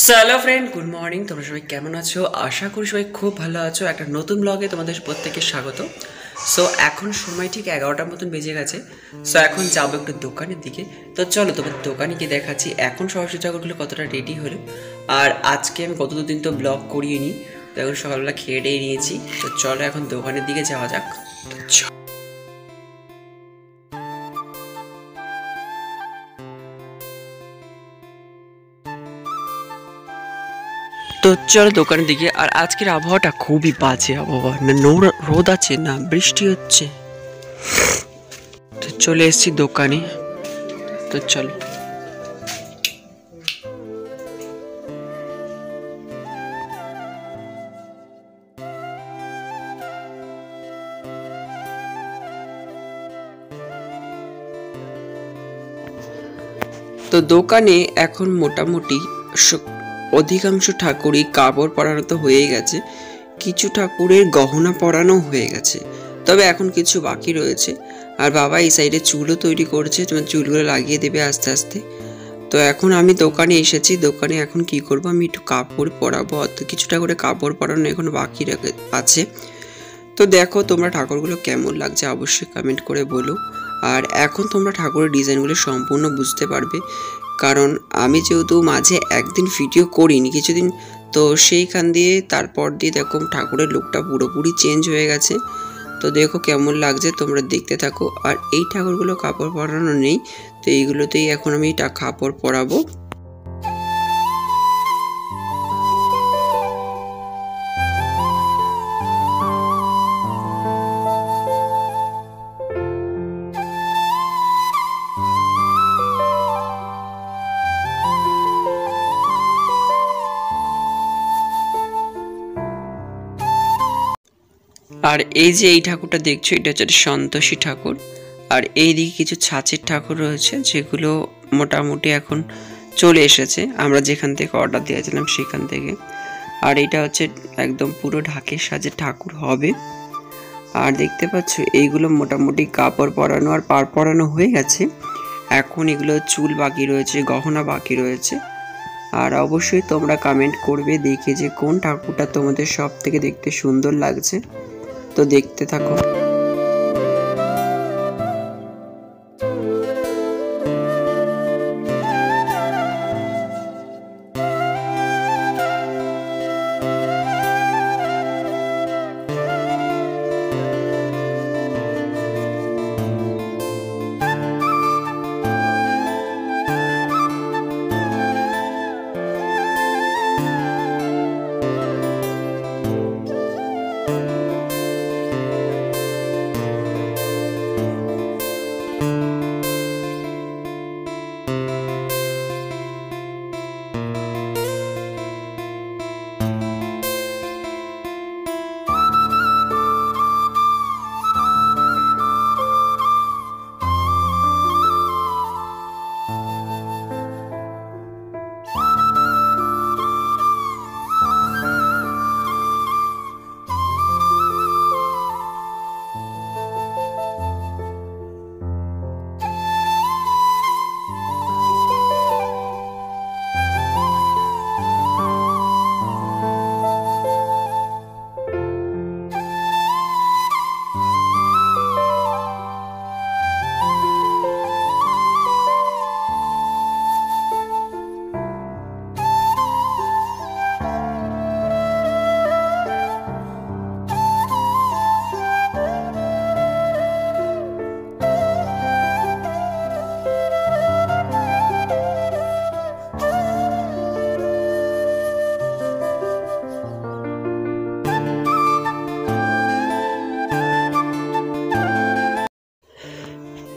Hello friend, good morning. তোমরা সবাই কেমন আছো? আশা করি সবাই খুব ভালো আছো। একটা নতুন ব্লগে তোমাদের প্রত্যেককে স্বাগত। সো এখন সময় ঠিক 11টার মতন বেজে গেছে। সো এখন যাবো একটু দোকানের দিকে। তো চলো তোমাদের দোকানে গিয়ে দেখাচ্ছি এখন সরস্বতী ঠাকুরগুলো কতটা রেডি হলো। আর আজকে আমি গত দুদিন তো ব্লগ করিয়ে নিই, তো এখন সকালবেলা খেয়ে টেয়ে নিয়েছি। তো চলো এখন দোকানের দিকে যাওয়া যাক। তো চলো দোকানের দিকে। আর আজকের আবহাওয়াটা খুবই বাজে আবহাওয়া, না রোদ আছে না বৃষ্টি হচ্ছে। তো চলে এসেছি দোকানে। তো চলো। তো দোকানে এখন মোটামুটি অধিকাংশ ঠাকুরই কাপড় পরানো তো হয়ে গেছে, কিছু ঠাকুরের গহনা পরানো হয়ে গেছে, তবে এখন কিছু বাকি রয়েছে। আর বাবা এই সাইডে চুলও তৈরি করছে, তোমার চুলগুলো লাগিয়ে দেবে আস্তে আস্তে। তো এখন আমি দোকানে এসেছি। দোকানে এখন কি করব, আমি একটু কাপড় পরাবো, অত কিছুটা করে কাপড় পরানো এখন বাকি আছে। তো দেখো তোমরা ঠাকুরগুলো কেমন লাগছে অবশ্যই কমেন্ট করে বলো। আর এখন তোমরা ঠাকুরের ডিজাইনগুলো সম্পূর্ণ বুঝতে পারবে, কারণ আমি যেহেতু মাঝে একদিন ভিডিও করিনি কিছুদিন, তো সেইখান দিয়ে তারপর দিয়ে দেখো ঠাকুরের লুকটা পুরোপুরি চেঞ্জ হয়ে গেছে। তো দেখো কেমন লাগছে, তোমরা দেখতে থাকো। আর এই ঠাকুরগুলো কাপড় পরানো নেই, তো এইগুলোতেই এখন আমি কাপড় পরাবো। আর এই যে এই ঠাকুরটা দেখছো, এটা হচ্ছে সন্তোষী ঠাকুর। আর এইদিকে কিছু ছাঁচের ঠাকুর রয়েছে, যেগুলো মোটামুটি এখন চলে এসেছে, আমরা যেখান থেকে অর্ডার দিয়েছিলাম সেখান থেকে। আর এটা হচ্ছে একদম পুরো ঢাকের সাজের ঠাকুর হবে। আর দেখতে পাচ্ছ এইগুলো মোটামুটি কাপড় পরানো আর পাড় পরানো হয়ে গেছে। এখন এগুলো চুল বাকি রয়েছে, গহনা বাকি রয়েছে। আর অবশ্যই তোমরা কমেন্ট করবে দেখে যে কোন ঠাকুরটা তোমাদের সব থেকে দেখতে সুন্দর লাগছে। তো দেখতে থাকো।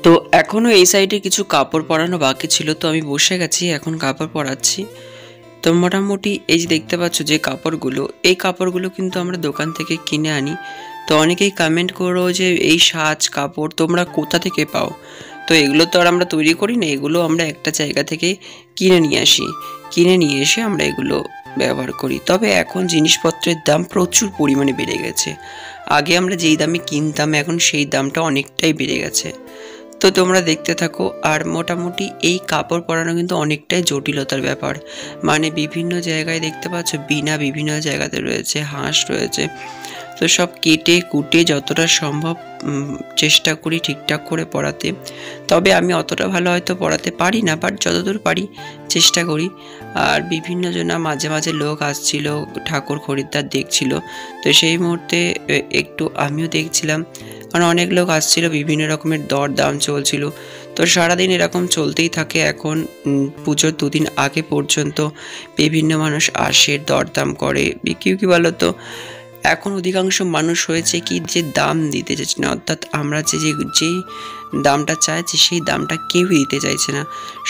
তো এখনও এই সাইডে কিছু কাপড় পরানো বাকি ছিল, তো আমি বসে গেছি, এখন কাপড় পরাচ্ছি। তো মোটামুটি এই যে দেখতে পাচ্ছ যে কাপড়গুলো, এই কাপড়গুলো কিন্তু আমরা দোকান থেকে কিনে আনি। তো অনেকেই কমেন্ট করো যে এই সাজ কাপড় তোমরা কোথা থেকে পাও। তো এগুলো তো আর আমরা তৈরি করি না, এগুলো আমরা একটা জায়গা থেকে কিনে নিয়ে আসি, কিনে নিয়ে এসে আমরা এগুলো ব্যবহার করি। তবে এখন জিনিসপত্রের দাম প্রচুর পরিমাণে বেড়ে গেছে। আগে আমরা যেই দামে কিনতাম এখন সেই দামটা অনেকটাই বেড়ে গেছে। তো তোমরা দেখতে থাকো। আর মোটামুটি এই কাপড় পরানো কিন্তু অনেকটাই জটিলতার ব্যাপার, মানে বিভিন্ন জায়গায় দেখতে পাচ্ছ বিনা বিভিন্ন জায়গাতে রয়েছে, হাঁস রয়েছে। তো সব কেটে কুটে যতটা সম্ভব চেষ্টা করি ঠিকঠাক করে পড়াতে। তবে আমি অতটা ভালো হয়তো পড়াতে পারি না, বাট যতদূর পারি চেষ্টা করি। আর বিভিন্ন জনা মাঝে মাঝে লোক আসছিল, ঠাকুর খরিদ্দার দেখছিল। তো সেই মুহূর্তে একটু আমিও দেখছিলাম, কারণ অনেক লোক আসছিল, বিভিন্ন রকমের দর দাম চলছিল। তো সারাদিন এরকম চলতেই থাকে। এখন পুজোর দুদিন আগে পর্যন্ত বিভিন্ন মানুষ আসে, দরদাম করে। কেউ কি বলো তো, এখন অধিকাংশ মানুষ হয়েছে কি যে দাম দিতে চাইছে না, অর্থাৎ আমরা যে দামটা চাইছি সেই দামটা কেউই দিতে চাইছে না।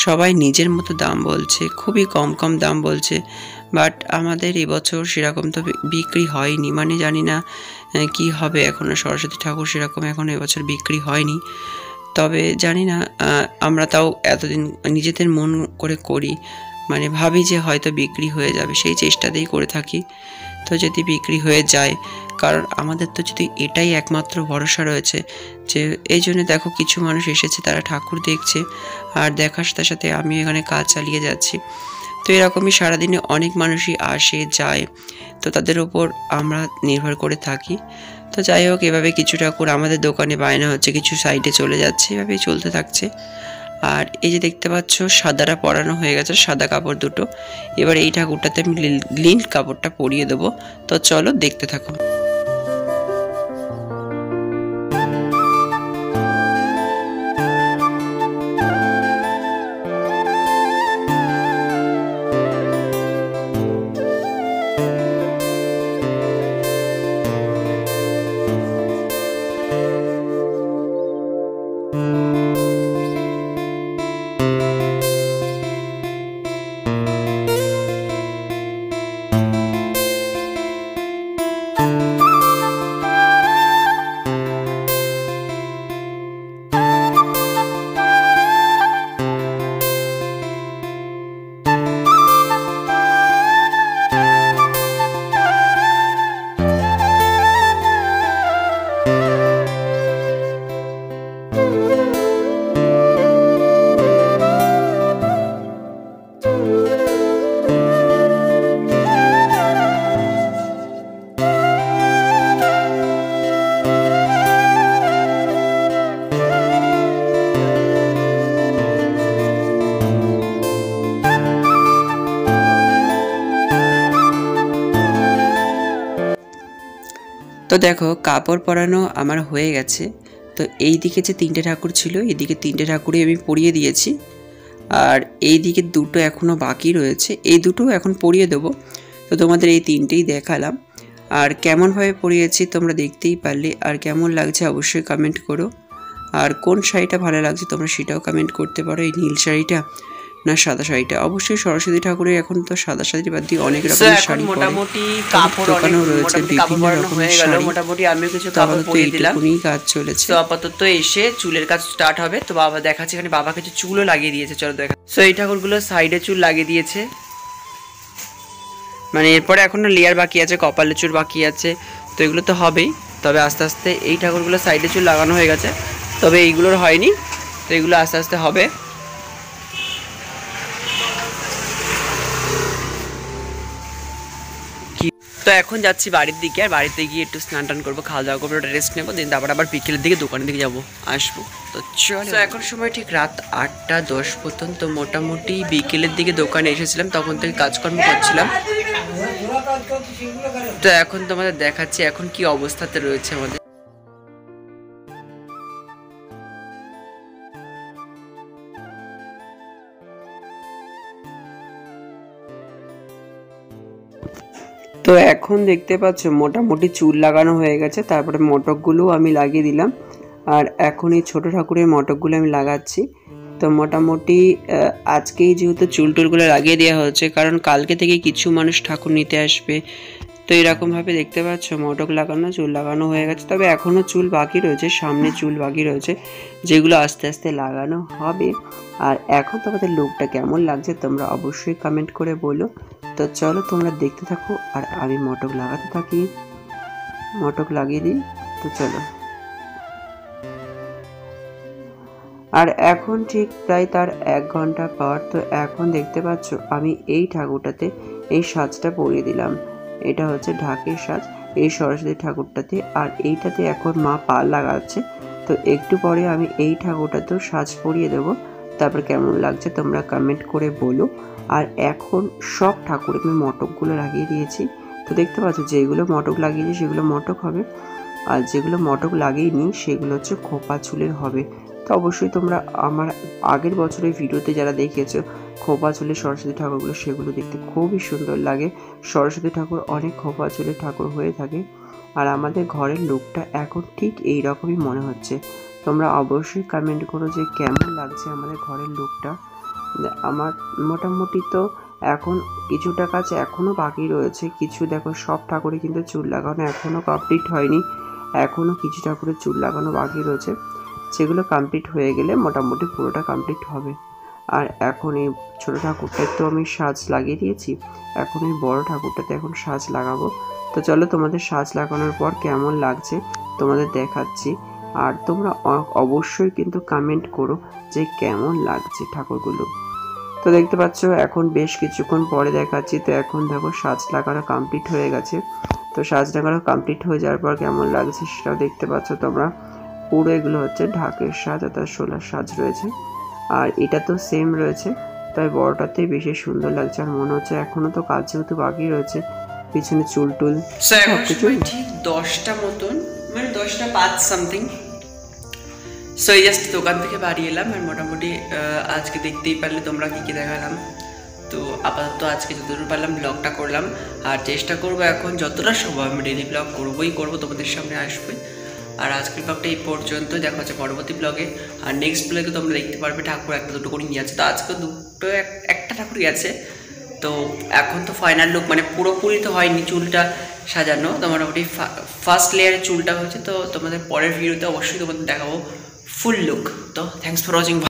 সবাই নিজের মতো দাম বলছে, খুবই কম কম দাম বলছে। বাট আমাদের এবছর সেরকম তো বিক্রি হয়নি, মানে জানি না কি হবে এখনও। সরস্বতী ঠাকুর সেরকম এখন এবছর বিক্রি হয়নি। তবে জানি না, আমরা তাও এতদিন নিজেদের মন করে করি, মানে ভাবি যে হয়তো বিক্রি হয়ে যাবে, সেই চেষ্টাতেই করে থাকি। তো যদি বিক্রি হয়ে যায়, কারণ আমাদের তো যদি এটাই একমাত্র ভরসা রয়েছে, যে এই জন্য দেখো কিছু মানুষ এসেছে, তারা ঠাকুর দেখছে, আর দেখার সাথে সাথে আমি এখানে কাজ চালিয়ে যাচ্ছি। তো এরকমই সারাদিনে অনেক মানুষই আসে যায়, তো তাদের ওপর আমরা নির্ভর করে থাকি। তো যাই হোক, এভাবে কিছু ঠাকুর আমাদের দোকানে বায়না হচ্ছে, কিছু সাইডে চলে যাচ্ছে, এভাবেই চলতে থাকছে। আর এই যে দেখতে পাচ্ছ সাদাটা পরানো হয়ে গেছে, সাদা কাপড় দুটো। এবার এই ঠাকুরটাতে আমি নীল কাপড়টা পরিয়ে দেবো। তো চলো দেখতে থাকো। তো দেখো কাপড় পরানো আমার হয়ে গেছে। তো এই দিকে যে তিনটে ঠাকুর ছিল, এইদিকে তিনটে ঠাকুরই আমি পরিয়ে দিয়েছি। আর এই দিকে দুটো এখনও বাকি রয়েছে, এই দুটো এখন পরিয়ে দেবো। তো তোমাদের এই তিনটেই দেখালাম। আর কেমনভাবে পরিয়েছি তোমরা দেখতেই পারলে। আর কেমন লাগছে অবশ্যই কমেন্ট করো। আর কোন শাড়িটা ভালো লাগছে তোমরা সেটাও কমেন্ট করতে পারো, এই নীল শাড়িটা না সাদা শাড়িটা। অবশ্যই সরস্বতী ঠাকুরের এখন তো সাদা শাড়ি বাদ দিয়ে অনেক রকমের শাড়ি মোটামুটি কাপড় দোকানেও রয়েছে, বিভিন্ন রকমের শাড়ি। মোটামুটি আমিও কিছু কাপড় পরিয়ে দিলাম, কাজ চলেছে। তো আপাতত এসে চুলের কাজ স্টার্ট হবে। তো বাবা দেখাচ্ছে, এখানে বাবা কিছু চুলও লাগিয়ে দিয়েছে, চলো দেখা। সো এই ঠাকুরগুলো সাইডে চুল লাগিয়ে দিয়েছে, মানে এরপরে এখনো লেয়ার বাকি আছে, কপালে চুল বাকি আছে। তো এগুলো তো হবেই, তবে আস্তে আস্তে এই ঠাকুরগুলো সাইডে চুল লাগানো হয়ে গেছে, তবে এইগুলোর হয়নি। তো এগুলো আস্তে আস্তে হবে। তো এখন যাচ্ছি বাড়ির দিকে, আর বাড়িতে গিয়ে একটু স্নান টান করবো, খাওয়া দাওয়া করবো, একটা রেস্ট নেবো, দিন তারপর আবার বিকেলের দিকে দোকানের দিকে যাবো, আসবো। তো চলো, এখন সময় ঠিক রাত 8টা 10 পর্যন্ত। মোটামুটি বিকেলের দিকে দোকানে এসেছিলাম, তখন থেকে কাজকর্ম করছিলাম। তো এখন তোমাদের দেখাচ্ছি এখন কি অবস্থাতে রয়েছে আমাদের। তো এখন দেখতে পাচ্ছ মোটামুটি চুল লাগানো হয়ে গেছে, তারপরে মটকগুলো আমি লাগিয়ে দিলাম। আর এখন এই ছোটো ঠাকুরের মটকগুলো আমি লাগাচ্ছি। তো মোটামুটি আজকেই যেহেতু চুল টুলগুলো লাগিয়ে দেওয়া হচ্ছে, কারণ কালকে থেকে কিছু মানুষ ঠাকুর নিতে আসবে। তো এরকমভাবে দেখতে পাচ্ছ মটক লাগানো, চুল লাগানো হয়ে গেছে। তবে এখনও চুল বাকি রয়েছে, সামনে চুল বাকি রয়েছে, যেগুলো আস্তে আস্তে লাগানো হবে। আর এখন তোমাদের লুকটা কেমন লাগছে তোমরা অবশ্যই কমেন্ট করে বলো। তো চলো তোমরা দেখতে থাকো, আর আমি মটক লাগাতে থাকি, মটক লাগিয়ে দিই। তো চলো। আর এখন ঠিক প্রায় তার 1 ঘন্টা পর তো এখন দেখতে পাচ্ছ আমি এই ঠাকুরটাতে এই সাজটা পরিয়ে দিলাম। এটা হচ্ছে ঢাকের সাজ এই সরস্বতী ঠাকুরটাতে। আর এইটাতে এখন মা পাল লাগাচ্ছে। তো একটু পরে আমি এই ঠাকুরটাতেও সাজ পরিয়ে দেবো। তারপর কেমন লাগছে তোমরা কমেন্ট করে বলো। আর এখন সব ঠাকুরে আমি মটকগুলো লাগিয়ে দিয়েছি। তো দেখতে পাচ্ছ যেগুলো মটক লাগিয়েছি সেগুলো মটক হবে, আর যেগুলো মটক লাগিয়েনি সেগুলো হচ্ছে খোপা চুলের হবে। তো অবশ্যই তোমরা আমার আগের বছরের ভিডিওতে যারা দেখেছো খোপা চুলের সরস্বতী ঠাকুরগুলো, সেগুলো দেখতে খুবই সুন্দর লাগে। সরস্বতী ঠাকুর অনেক খোপা চুলের ঠাকুর হয়ে থাকে। আর আমাদের ঘরের লুকটা এখন ঠিক এই রকমই মনে হচ্ছে। তোমরা অবশ্যই কমেন্ট করো যে কেমন লাগছে আমাদের ঘরের লুকটা। আমার মোটামুটি তো এখন কিছুটা কাজ এখনও বাকি রয়েছে। কিছু দেখো সব ঠাকুরে কিন্তু চুল লাগানো এখনও কমপ্লিট হয়নি, এখনও কিছু ঠাকুরের চুল লাগানো বাকি রয়েছে। সেগুলো কমপ্লিট হয়ে গেলে মোটামুটি পুরোটা কমপ্লিট হবে। আর এখন এই ছোটো ঠাকুরটায় তো আমি সাজ লাগিয়ে দিয়েছি, এখন এই বড় ঠাকুরটাতে এখন সাজ লাগাবো। তো চলো তোমাদের সাজ লাগানোর পর কেমন লাগছে তোমাদের দেখাচ্ছি। আর তোমরা অবশ্যই কিন্তু কমেন্ট করো যে কেমন লাগছে ঠাকুরগুলো। তো দেখতে পাচ্ছ এখন বেশ কিছুক্ষণ পরে দেখাচ্ছি। তো এখন দেখো সাজ লাগানো কমপ্লিট হয়ে গেছে। তো সাজ লাগানো কমপ্লিট হয়ে যাওয়ার পর কেমন লাগছে সেটাও দেখতে পাচ্ছ তোমরা। পুরো এগুলো হচ্ছে ঢাকের সাজ অর্থাৎ শোলার সাজ রয়েছে। আর এটা তো সেম রয়েছে, তাই বড়টাতেই বেশি সুন্দর লাগছে। আর মনে হচ্ছে এখনো তো কাজ যেহেতু বাকি রয়েছে, পিছনে চুল টুল সবকিছু ঠিক 10টা মতন, মানে 10টা 5 সামথিং। সো এই জাস্ট দোকান থেকে বাড়ি এলাম। আর মোটামুটি আজকে দেখতেই পারলে তোমরা কী কী দেখালাম। তো আপাতত আজকে যতদূর পারলাম ব্লগটা করলাম। আর চেষ্টা করবো এখন যতটা সম্ভব আমি ডেলি ব্লগ করবো, তোমাদের সামনে আসবে। আর আজকের ব্লগটা এই পর্যন্ত, দেখা হচ্ছে পরবর্তী ব্লগে। আর নেক্সট ব্লগে তোমরা দেখতে পারবে ঠাকুর একটা দুটো করে নিয়ে যাচ্ছে। তো আজকে একটা ঠাকুরই আছে। তো এখন তো ফাইনাল লুক মানে পুরোপুরি তো হয়নি, চুলটা সাজানো তো মোটামুটি ফার্স্ট লেয়ারের চুলটা হয়েছে। তো তোমাদের পরের ভিডিওতে অবশ্যই তোমাদের দেখাবো ফুল লুক। তো থ্যাংকস ফর ওয়াচিং।